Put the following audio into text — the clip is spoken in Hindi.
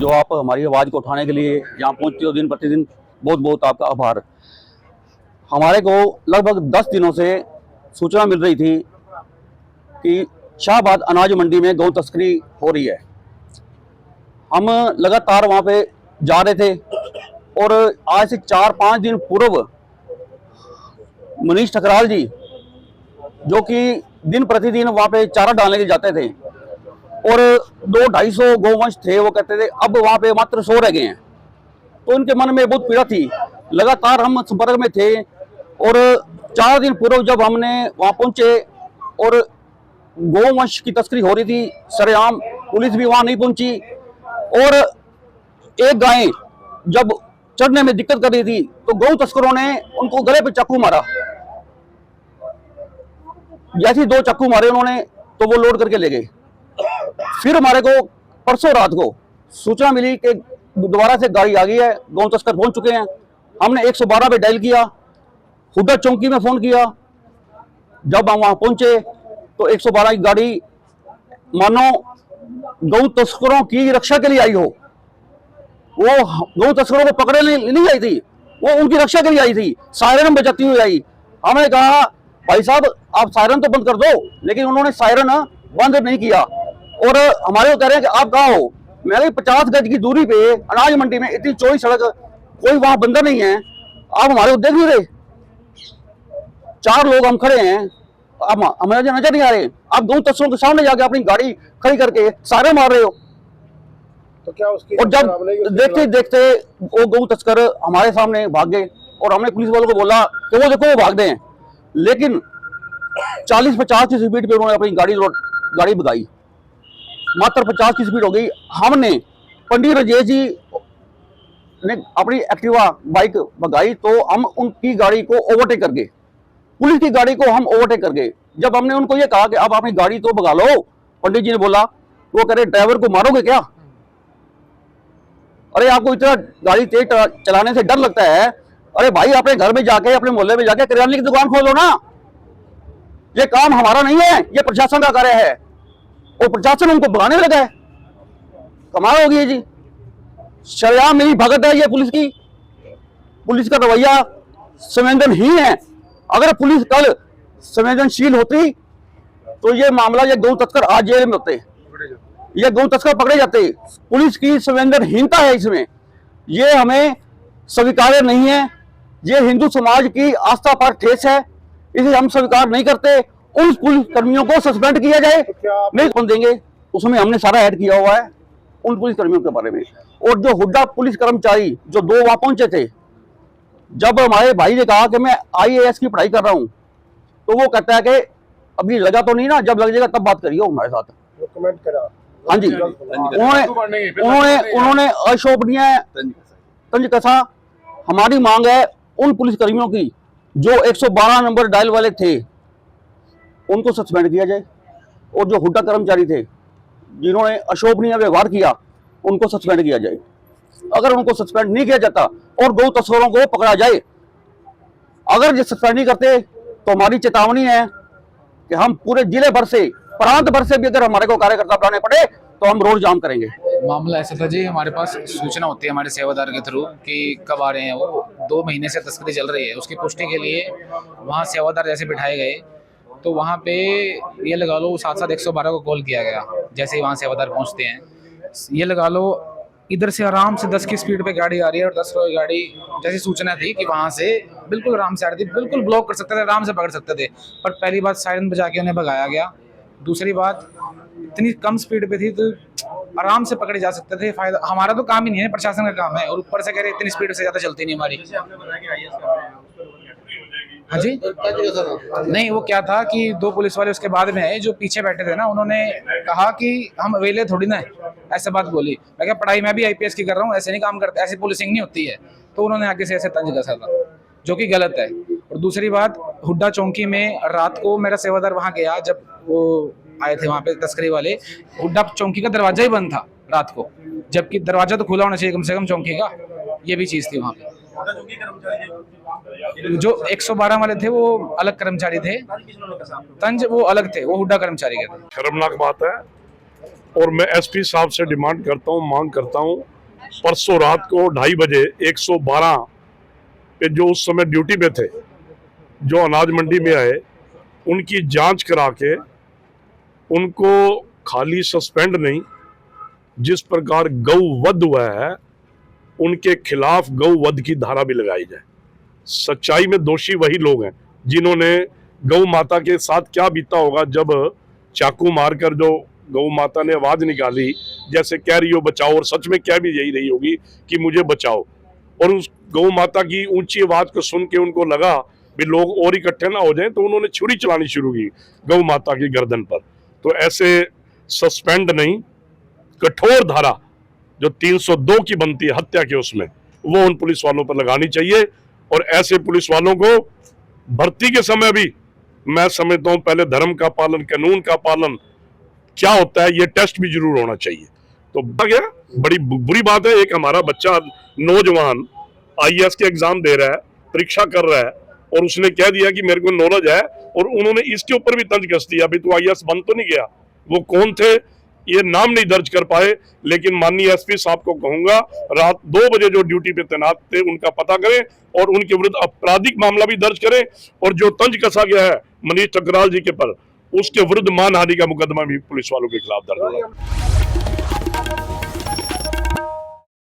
जो आप हमारी आवाज़ को उठाने के लिए यहाँ पहुँचते हो दिन प्रतिदिन, बहुत बहुत आपका आभार। हमारे को लगभग 10 दिनों से सूचना मिल रही थी कि शाहबाद अनाज मंडी में गौ तस्करी हो रही है। हम लगातार वहाँ पे जा रहे थे और आज से 4-5 दिन पूर्व मनीष ठकराल जी, जो कि दिन प्रतिदिन वहाँ पे चारा डालने के जाते थे और 200-250 गौवंश थे, वो कहते थे अब वहाँ पे मात्र 100 रह गए हैं। तो उनके मन में बहुत पीड़ा थी। लगातार हम संपर्क में थे और 4 दिन पूर्व जब हमने वहाँ पहुँचे और गौवंश की तस्करी हो रही थी सरेआम, पुलिस भी वहाँ नहीं पहुँची और एक गाय जब चढ़ने में दिक्कत कर रही थी तो गौ तस्करों ने उनको गले पे चाकू मारा। जैसे 2 चाकू मारे उन्होंने तो वो लोड करके ले गए। फिर हमारे को परसों रात को सूचना मिली कि दोबारा से गाड़ी आ गई है, गौ तस्कर पहुंच चुके हैं। हमने 112 पे डायल किया, हुड्डा चौकी में फोन किया। जब हम वहां पहुंचे तो 112 की गाड़ी मानो गौ तस्करों की रक्षा के लिए आई हो। वो गौ तस्करों को पकड़ने नहीं आई थी, वो उनकी रक्षा के लिए आई थी, सायरन बजाती हुई आई। हमने कहा भाई साहब आप सायरन तो बंद कर दो, लेकिन उन्होंने सायरन बंद नहीं किया और हमारे को कह रहे हैं कि आप कहाँ हो। मेरे 50 गज की दूरी पे अनाज मंडी में इतनी चौड़ी सड़क, कोई वहां बंदा नहीं है, आप हमारे को देख नहीं रहे। 4 लोग हम खड़े हैं, आप हमें नजर नहीं आ रहे। आप गौ तस्करों के सामने जाके अपनी गाड़ी खड़ी करके सायरन मार रहे हो। तो क्या उसकी और जब देखते देखते वो गौ तस्कर हमारे सामने भाग गए और हमने पुलिस वालों को बोला कि वो देखो वो भाग गए हैं, लेकिन 40-50 की स्पीड पे उन्होंने अपनी गाड़ी भगाई। मात्र 50 की स्पीड हो गई। हमने पंडित राजेश जी ने अपनी एक्टिवा बाइक भगाई तो हम उनकी गाड़ी को ओवरटेक कर गए, पुलिस की गाड़ी को हम ओवरटेक कर गए। जब हमने उनको ये कहा कि आप अपनी गाड़ी तो भगा लो, पंडित जी ने बोला, वो कह रहे ड्राइवर को मारोगे क्या? अरे आपको इतना गाड़ी तेज चलाने से डर लगता है? अरे भाई अपने घर में जाके, अपने मोहल्ले में जाके किराने की दुकान खोलो ना। ये काम हमारा नहीं है, ये प्रशासन का कार्य है और प्रशासन उनको भगाने में लगा है। कमाल होगी जी, शरेआम मेरी भगत है ये पुलिस की। पुलिस का रवैया संवेदनहीन है। अगर पुलिस कल संवेदनशील होती तो ये मामला, ये गौ तस्कर आज जेल में होते, ये गौ तस्कर पकड़े जाते। पुलिस की संवेदनहीनता है इसमें, ये हमें स्वीकार्य नहीं है। ये हिंदू समाज की आस्था पर ठेस है, इसे हम स्वीकार नहीं करते। उन पुलिस कर्मियों को सस्पेंड किया जाए, नहीं कौन देंगे, उसमें हमने सारा ऐड किया हुआ है उन पुलिस कर्मियों के बारे में। और जो हुड्डा पुलिस कर्मचारी जो 2 वहां पहुंचे थे, जब हमारे भाई ने कहा कि मैं IAS की पढ़ाई कर रहा हूं, तो वो कहता है कि अभी लगा तो नहीं ना, जब लग जाएगा तब बात करिए हमारे साथ। कमेंट करा। हाँ जी, उन्होंने अशोभनीय तंज कसा। हमारी मांग है उन पुलिस कर्मियों की जो 112 नंबर डायल वाले थे, उनको सस्पेंड किया जाए और जो हुड्डा कर्मचारी थे जिन्होंने अशोभनीय व्यवहार किया, उनको सस्पेंड किया जाए। अगर उनको सस्पेंड नहीं किया जाता और गौ तस्करों को पकड़ा जाए, अगर ये सस्पेंड नहीं करते तो हमारी चेतावनी है कि हम पूरे जिले भर से, प्रांत भर से भी अगर हमारे को कार्यकर्ता बुलाने पड़े तो हम रोड जाम करेंगे। मामला ऐसा था जी, हमारे पास सूचना होती है हमारे सेवादार के थ्रू कि कब आ रहे हैं। वो 2 महीने से तस्करी चल रही है, उसकी पुष्टि के लिए वहाँ सेवादार जैसे बिठाए गए तो वहाँ पे ये लगा लो 7-7 112 को कॉल किया गया। जैसे ही वहाँ सेवादार पहुँचते हैं, ये लगा लो इधर से आराम से 10 की स्पीड पे गाड़ी आ रही है और 10 की गाड़ी, जैसी सूचना थी कि वहाँ से बिल्कुल आराम से आ रही थी, बिल्कुल ब्लॉक कर सकते थे, आराम से पकड़ सकते थे। पर पहली बात सायरन बजा के उन्हें भगाया गया। दूसरी बात इतनी कम स्पीड पे थी तो आराम से पकड़े जा सकते थे। फायदा हमारा तो काम ही नहीं है, प्रशासन का काम है। और ऊपर से कह रहे इतनी स्पीड से ज़्यादा चलती नहीं हमारी। हाँ जी, नहीं वो क्या था कि 2 पुलिस वाले उसके बाद में आए जो पीछे बैठे थे ना, उन्होंने कहा कि हम अवेले थोड़ी ना, ऐसे बात बोली। मैं क्या पढ़ाई मैं भी IPS की कर रहा हूँ, ऐसे नहीं काम करते, ऐसी पुलिसिंग नहीं होती है। तो उन्होंने आगे से ऐसे तंज कसा था, जो कि गलत है। और दूसरी बात, हुड्डा चौकी में रात को मेरा सेवादार वहाँ गया, जब वो आए थे वहाँ पे तस्करी वाले, हुड्डा चौकी का दरवाजा ही बंद था रात को, जबकि दरवाजा तो खुला होना चाहिए कम से कम चौकी का। ये भी चीज़ थी वहाँ पे। जो 112 वाले थे वो अलग कर्मचारी थे, तंज वो अलग थे, वो हुड्डा कर्मचारी के थे। शर्मनाक बात है और मैं SP साहब से डिमांड करता हूँ, मांग करता हूँ परसों रात को 2:30 बजे 112 पे जो उस समय ड्यूटी पे थे, जो अनाज मंडी में आए, उनकी जांच करा के उनको खाली सस्पेंड नहीं, जिस प्रकार गौवध हुआ है उनके खिलाफ गौवध की धारा भी लगाई जाए। सच्चाई में दोषी वही लोग हैं जिन्होंने गौ माता के साथ क्या बीता होगा जब चाकू मारकर जो गौ माता ने आवाज निकाली जैसे कह रही हो बचाओ, और सच में कह भी यही रही होगी कि मुझे बचाओ, और उस गौ माता की ऊंची आवाज को सुन के उनको लगा भी लोग और इकट्ठे ना हो जाएं, तो उन्होंने छुरी चलानी शुरू की गौ माता की गर्दन पर। तो ऐसे सस्पेंड नहीं, कठोर धारा जो 302 की बनती है हत्या के, उसमें वो उन पुलिस वालों पर लगानी चाहिए। और ऐसे पुलिस वालों को भर्ती के समय भी मैं समझता हूं पहले धर्म का पालन, कानून का पालन क्या होता है, ये टेस्ट भी जरूर होना चाहिए। तो गया बड़ी बुरी बात है, एक हमारा बच्चा नौजवान आईएएस के एग्जाम दे रहा है, परीक्षा कर रहा है, और उसने कह दिया कि मेरे को नॉलेज है, और उन्होंने इसके ऊपर भी तंज कस दिया अभी तो आईएएस बन तो नहीं गया। वो कौन थे ये नाम नहीं दर्ज कर पाए, लेकिन माननीय एसपी साहब को कहूंगा रात 2 बजे जो ड्यूटी पे तैनात थे उनका पता करें और उनके विरुद्ध आपराधिक मामला भी दर्ज करें, और जो तंज कसा गया है मनीष ठकराल जी के पर, उसके विरुद्ध मानहानि का मुकदमा भी पुलिस वालों के खिलाफ दर्ज होगा।